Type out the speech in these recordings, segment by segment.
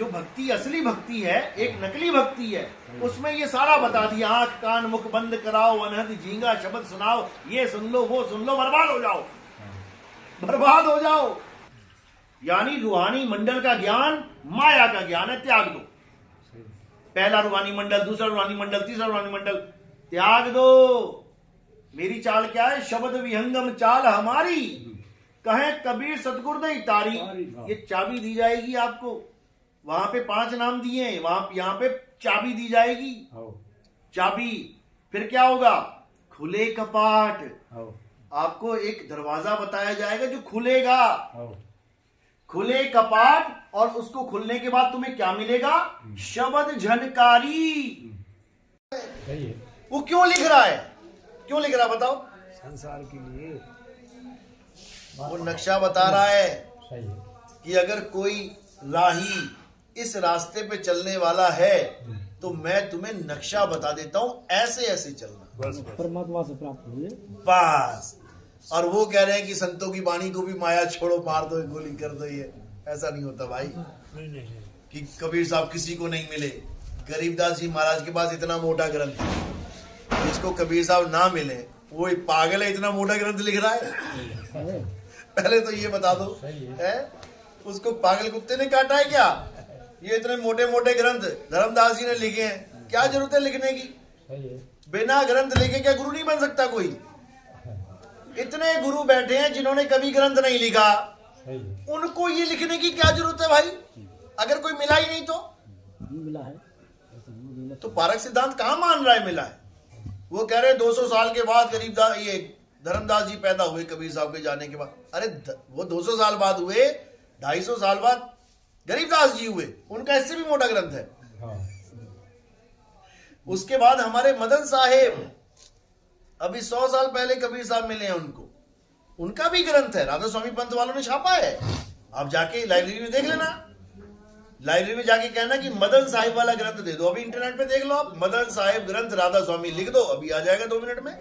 जो भक्ति असली भक्ति है, एक नकली भक्ति है, उसमें ये सारा बता दिया। आंख कान मुख बंद कराओ, अनहद झींगा शब्द सुनाओ, ये सुन लो वो सुन लो, बर्बाद हो जाओ, बर्बाद हो जाओ। यानी रूहानी मंडल का ज्ञान माया का ज्ञान है, त्याग दो। पहला रूहानी मंडल, दूसरा रूहानी मंडल, तीसरा रूहानी मंडल, त्याग दो। मेरी चाल क्या है? शब्द विहंगम चाल हमारी, कहे कबीर सतगुरु नहीं तारी। ये चाबी दी जाएगी आपको। वहां पे 5 नाम दिए, यहाँ पे चाबी दी जाएगी। चाबी फिर क्या होगा? खुले कपाट। आपको एक दरवाजा बताया जाएगा जो खुलेगा, खुले कपाट, और उसको खुलने के बाद तुम्हें क्या मिलेगा? शब्द झनकारी। वो क्यों लिख रहा है? क्यों लिख रहा है बताओ? संसार के लिए वो नक्शा बता रहा है कि अगर कोई राही इस रास्ते पे चलने वाला है तो मैं तुम्हें नक्शा बता देता हूं, ऐसे ऐसे चलना, परमात्मा से प्राप्त हुए बस। और वो कह रहे हैं कि संतों की वाणी को भी माया छोड़ो, मार दो, गोली कर दो। ये ऐसा नहीं होता भाई कि कबीर साहब किसी को नहीं मिले। गरीबदास जी महाराज के पास इतना मोटा ग्रंथ है, जिसको कबीर साहब ना मिले वो पागल है, इतना मोटा ग्रंथ लिख रहा है। पहले तो ये बता दो, है उसको पागल कुत्ते ने काटा है क्या? ये इतने मोटे मोटे ग्रंथ धर्मदास जी ने लिखे हैं, क्या जरूरत है लिखने की? बिना ग्रंथ लिखे क्या गुरु नहीं बन सकता कोई? इतने गुरु बैठे हैं जिन्होंने कभी ग्रंथ नहीं लिखा, उनको ये लिखने की क्या जरूरत है भाई? अगर कोई मिला ही नहीं मिला है तो पारक सिद्धांत कहां मान रहा है मिला है? वो कह रहे हैं 200 साल के बाद गरीबदास ये धर्मदास जी पैदा हुए कबीर साहब के जाने के बाद। अरे वो 200 साल बाद हुए, 250 साल बाद गरीबदास जी हुए, उनका इससे भी मोटा ग्रंथ है। उसके बाद हमारे मदन साहेब, अभी 100 साल पहले कबीर साहब मिले हैं उनको, उनका भी ग्रंथ है, राधा स्वामी पंथ वालों ने छापा है। आप जाके लाइब्रेरी में देख लेना, लाइब्रेरी में जाके कहना कि मदन साहिब वाला ग्रंथ दे दो। अभी इंटरनेट पे देख लो आप, मदन साहिब ग्रंथ राधा स्वामी लिख दो, अभी आ जाएगा 2 मिनट में।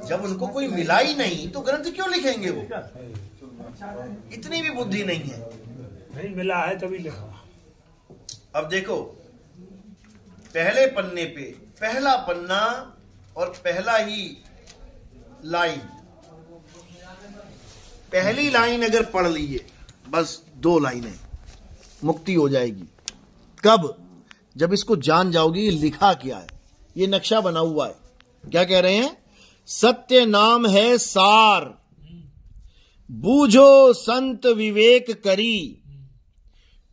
जब उनको कोई मिला ही नहीं तो ग्रंथ क्यों लिखेंगे? वो इतनी भी बुद्धि नहीं है। नहीं मिला है तभी लिखा। अब देखो, पहले पन्ने पे पहला पन्ना और पहला ही लाइन, पहली लाइन अगर पढ़ लीजिए, बस 2 लाइनें, मुक्ति हो जाएगी। कब? जब इसको जान जाओगी ये लिखा क्या है, ये नक्शा बना हुआ है। क्या कह रहे हैं? सत्य नाम है सार, बूझो संत विवेक करी,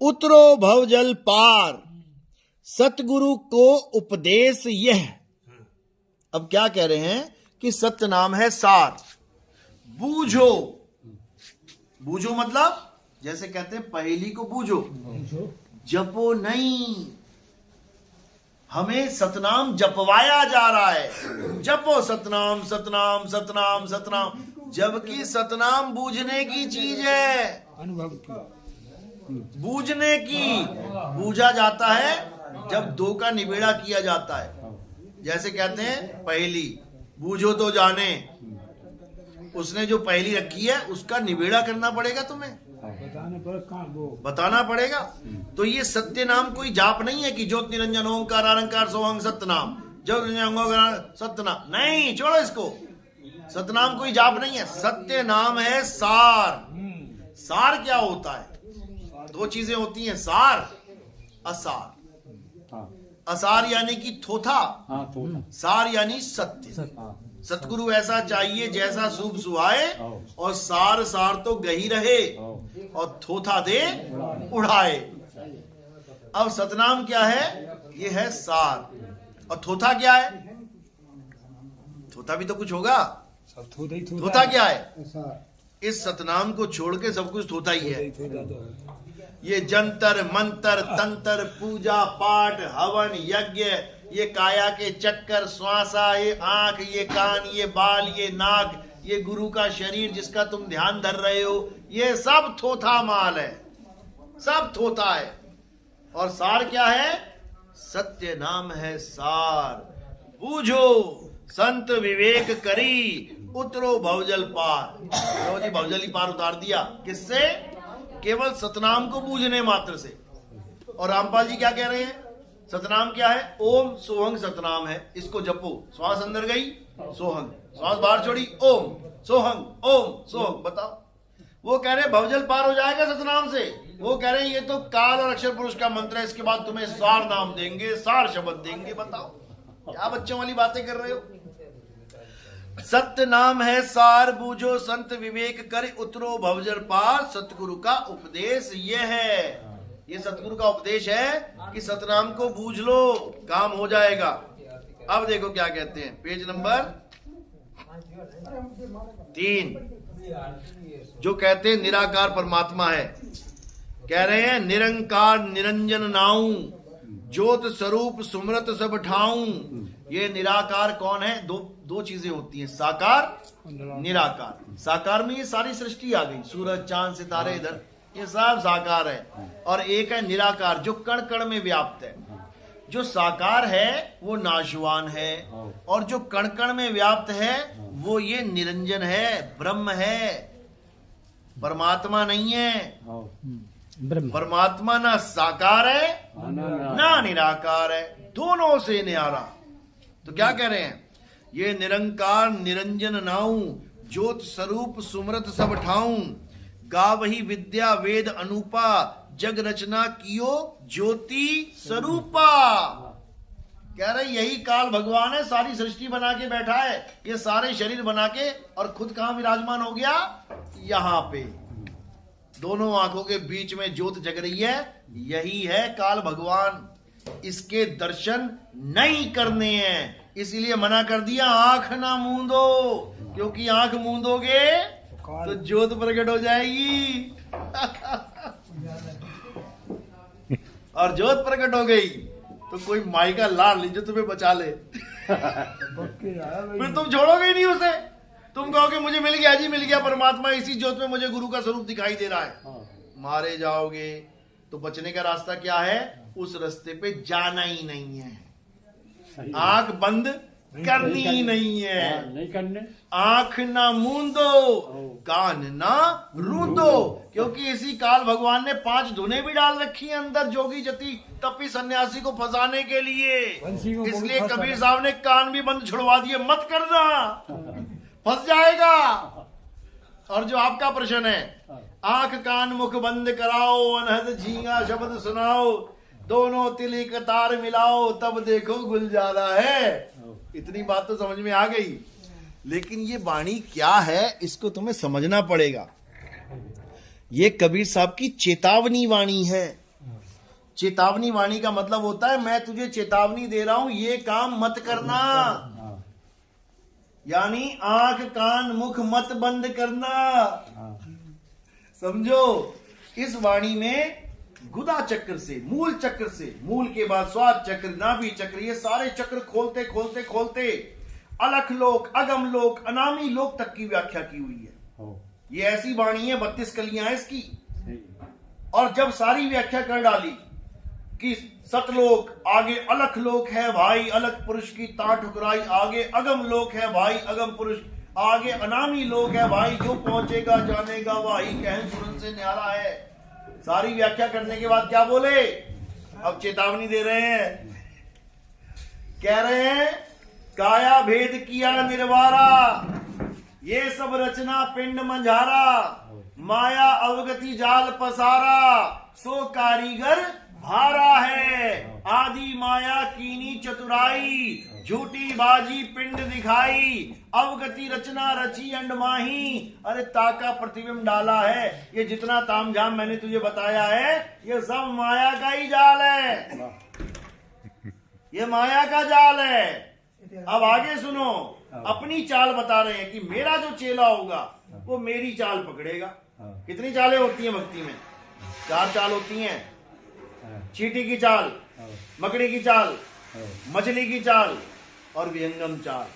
उतरो भवजल पार, सतगुरु को उपदेश यह। अब क्या कह रहे हैं कि सत्य नाम है सार, बूझो। बूझो मतलब जैसे कहते हैं पहेली को बूझो, जपो नहीं। हमें सतनाम जपवाया जा रहा है, जपो सतनाम सतनाम सतनाम सतनाम, जबकि सतनाम बूझने की चीज है, अनुभव की, बूझने की। बूझा जाता है जब 2 का निबेड़ा किया जाता है। जैसे कहते हैं पहेली, बूझो तो जाने, उसने जो पहेली रखी है उसका निबेड़ा करना पड़ेगा, तुम्हें बताना पड़ेगा। तो ये सत्य नाम कोई जाप नहीं है कि ज्योत निरंजन ओंकार आरंकार सोहंग सत्यनाम, ज्योत निरंजन सत्यनाम नहीं, छोड़ो इसको। सतनाम कोई जाप नहीं है, सत्य नाम है सार। सार क्या होता है? 2 चीजें होती हैं, सार असार। असार यानी कि थोथा, सार यानी सत्य। सतगुरु ऐसा चाहिए जैसा शुभ सुहाए, और सार सार तो गही रहे, और थोथा दे उड़ाए। अब सतनाम क्या है? ये है सार। और थोथा क्या है? थोथा भी तो कुछ होगा। थोथा क्या है? इस सतनाम को छोड़ के सब कुछ थोथा ही है। ये जंतर मंतर तंत्र पूजा पाठ हवन यज्ञ, ये काया के चक्कर, श्वासा, ये आंख, ये कान, ये बाल, ये नाक, ये गुरु का शरीर जिसका तुम ध्यान धर रहे हो, ये सब थोथा माल है, सब थोथा है। और सार क्या है? सत्य नाम है सार। बूझो संत विवेक करी, उतरो भवजल पार। लो जी, भवजल ही पार उतार दिया। किससे? केवल सतनाम को बूझने मात्र से। और रामपाल जी क्या कह रहे हैं? सतनाम क्या है? ओम सोहंग सतनाम है, इसको जपो। श्वास अंदर गई, सोहंग, श्वास बाहर छोड़ी, ओम सोहंग, ओम सोहंग। बताओ, वो कह रहे भवजल पार हो जाएगा सतनाम से। वो कह रहे हैं ये तो काल और अक्षर पुरुष का मंत्र है, इसके बाद तुम्हें सार नाम देंगे, सार शब्द देंगे। बताओ क्या बच्चों वाली बातें कर रहे हो? सत्य नाम है सार, बूझो संत विवेक कर, उतरो भवजल पार, सतगुरु का उपदेश ये है। ये सतगुरु का उपदेश है कि सतनाम को बूझ लो, काम हो जाएगा। अब देखो क्या कहते हैं, पेज नंबर 3, जो कहते हैं निराकार परमात्मा है। कह रहे हैं निरंकार निरंजन नाऊ, ज्योत स्वरूप सुमरत सब ठाऊं। ये निराकार कौन है? दो चीजें होती हैं, साकार निराकार। साकार में ये सारी सृष्टि आ गई, सूरज चांद सितारे इधर, ये सब साकार है। और एक है निराकार, जो कण कण में व्याप्त है। जो साकार है वो नाशवान है, और जो कण कण में व्याप्त है वो ये निरंजन है, ब्रह्म है, परमात्मा नहीं है। परमात्मा ना साकार है ना निराकार है, दोनों से न्यारा। तो क्या कह रहे हैं? ये निरंकार निरंजन नाऊ, ज्योत स्वरूप सुमरत सब ठाऊं, गावही विद्या वेद अनूपा, जग रचना कियो ज्योति स्वरूपा। कह रहे यही काल भगवान है, सारी सृष्टि बना के बैठा है, ये सारे शरीर बना के, और खुद कहां विराजमान हो गया? यहां पे दोनों आंखों के बीच में ज्योत जग रही है, यही है काल भगवान। इसके दर्शन नहीं करने हैं, इसीलिए मना कर दिया आंख ना मूंदो, क्योंकि आंख मूंदोगे तो ज्योत प्रकट हो जाएगी। और ज्योत प्रकट हो गई तो कोई माई का लाल नहीं जो तुम्हें बचा ले। फिर तुम छोड़ोगे ही नहीं उसे। तुम कहोगे मुझे मिल गया जी, मिल गया परमात्मा, इसी ज्योत में मुझे गुरु का स्वरूप दिखाई दे रहा है। मारे जाओगे। तो बचने का रास्ता क्या है? उस रास्ते पे जाना ही नहीं है, आंख बंद करनी ही नहीं है, नहीं करने। आंख ना मूंदो, कान ना रूंदो, क्योंकि इसी काल भगवान ने 5 धुनें भी डाल रखी हैं अंदर, जोगी जति तपी सन्यासी को फंसाने के लिए। इसलिए कबीर साहब ने कान भी बंद छुड़वा दिए, मत करना, फंस जाएगा। और जो आपका प्रश्न है, आंख कान मुख बंद कराओ, अनहद झींगा शब्द सुनाओ, दोनों तिल कतार मिलाओ, तब देखो गुलजारा है। इतनी बात तो समझ में आ गई, लेकिन ये वाणी क्या है इसको तुम्हें समझना पड़ेगा। ये कबीर साहब की चेतावनी वाणी है। चेतावनी वाणी का मतलब होता है मैं तुझे चेतावनी दे रहा हूं, ये काम मत करना। यानी आंख कान मुख मत बंद करना। समझो, इस वाणी में गुदा चक्र से, मूल चक्र से, मूल के बाद स्वाद चक्र, नाभि चक्र, ये सारे चक्र खोलते खोलते खोलते अलख लोक, अगम लोक, अनामी लोक तक की व्याख्या की हुई है। ये ऐसी वाणी है, 32 कलियां हैं इसकी। और जब सारी व्याख्या कर डाली कि सतलोक, आगे अलख लोक है भाई, अलख पुरुष की ताट ठुकराई, आगे अगम लोक है भाई, अगम पुरुष, आगे अनामी लोक है भाई, जो पहुंचेगा जानेगा भाई, कहन सुरन से न्यारा है। सारी व्याख्या करने के बाद क्या बोले? अब चेतावनी दे रहे हैं, कह रहे हैं काया भेद किया निर्वारा, ये सब रचना पिंड मंझारा, माया अवगति जाल पसारा, सो कारीगर भारा है, आदि माया कीनी चतुराई, झूठी बाजी पिंड दिखाई, अवगति रचना रची अंडमाही, अरे ताका प्रतिबिंब डाला है। ये जितना तामझाम मैंने तुझे बताया है ये सब माया का ही जाल है, ये माया का जाल है। अब आगे सुनो, अपनी चाल बता रहे हैं कि मेरा जो चेला होगा वो मेरी चाल पकड़ेगा। कितनी चालें होती हैं भक्ति में? 4 चाल होती हैं, चींटी की चाल, मकड़ी की चाल, मछली की चाल और विहंगम चाल,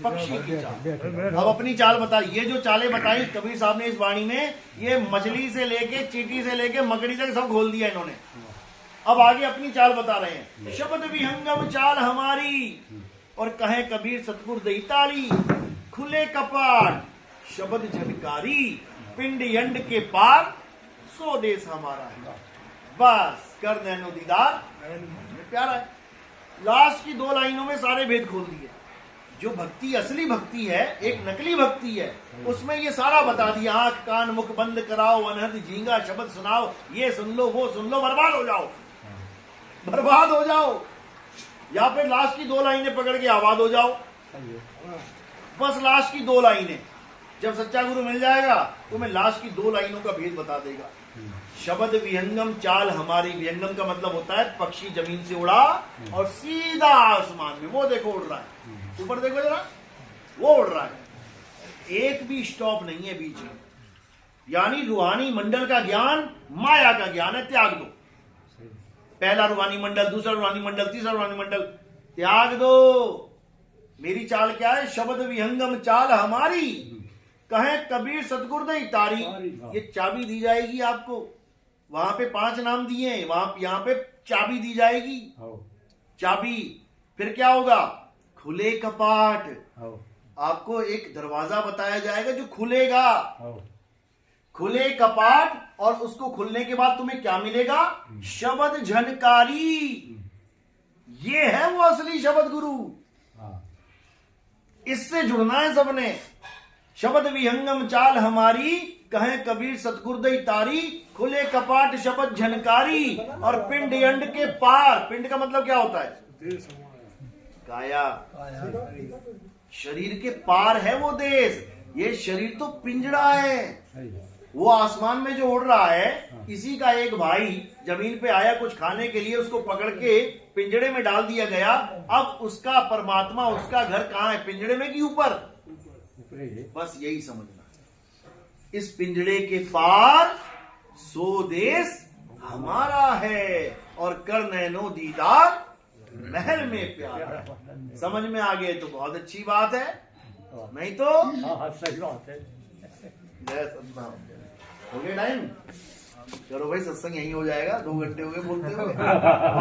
पक्षी की चाल। अब अपनी चाल बताई। ये जो चालें बताई कबीर साहब ने इस वाणी में, ये मछली से लेके, चींटी से लेके मकड़ी तक सब खोल दिया इन्होंने। अब आगे अपनी चाल बता रहे हैं, शब्द विहंगम चाल हमारी, और कहे कबीर सतगुर दई ताली, खुले कपाट शब्द झनकारी, पिंड यंड के पार सो देश हमारा है। बस कर नैनो दीदार प्यारा है। लास्ट की 2 लाइनों में सारे भेद खोल दिए। जो भक्ति असली भक्ति है, एक नकली भक्ति है, उसमें ये सारा बता दिया। आंख कान मुख बंद कराओ, अनहद झींगा शब्द सुनाओ, ये सुन लो वो सुन लो, बर्बाद हो जाओ, बर्बाद हो जाओ। या फिर लास्ट की 2 लाइनें पकड़ के आबाद हो जाओ। बस लास्ट की 2 लाइनें। जब सच्चा गुरु मिल जाएगा तो मैं लास्ट की 2 लाइनों का भेद बता देगा। शब्द विहंगम चाल हमारी। विहंगम का मतलब होता है पक्षी जमीन से उड़ा और सीधा आसमान में, वो देखो उड़ रहा है, ऊपर देखो जरा, वो उड़ रहा है, एक भी स्टॉप नहीं है बीच में। यानी रूहानी मंडल का ज्ञान माया का ज्ञान है, त्याग दो। पहला रूहानी मंडल, दूसरा रूहानी मंडल, तीसरा रूहानी मंडल, त्याग दो। मेरी चाल क्या है? शब्द विहंगम चाल हमारी, कहे कबीर सतगुरुदेव तारी। ये चाबी दी जाएगी आपको। वहां पे 5 नाम दिए, यहां पे चाबी दी जाएगी। चाबी, फिर क्या होगा? खुले कपाट। आपको एक दरवाजा बताया जाएगा जो खुलेगा। खुले कपाट, और उसको खुलने के बाद तुम्हें क्या मिलेगा? शब्द झनकारी। ये है वो असली शब्द गुरु। इससे जुड़ना है सबने। शब्द विहंगम चाल हमारी, कहे कबीर सतगुरुदेव तारी। खुले कपाट शब्द झनकारी, और पिंड अंड के पार। पिंड का मतलब क्या होता है? काया। शरीर के पार है वो देश। ये शरीर तो पिंजड़ा है। वो आसमान में जो उड़ रहा है, इसी का एक भाई जमीन पे आया कुछ खाने के लिए, उसको पकड़ के पिंजड़े में डाल दिया गया। अब उसका परमात्मा, उसका घर कहाँ है? पिंजड़े में कि ऊपर? बस यही समझना। इस पिंजड़े के पार सो देश हमारा है, और कर नैनो दीदार महल में प्यारा। समझ में आ गए तो बहुत अच्छी बात है, नहीं तो सही बात है। जय सतनाम। हो गया टाइम? चलो भाई, सत्संग यहीं हो जाएगा। 2 घंटे हो गए बोलते हुए।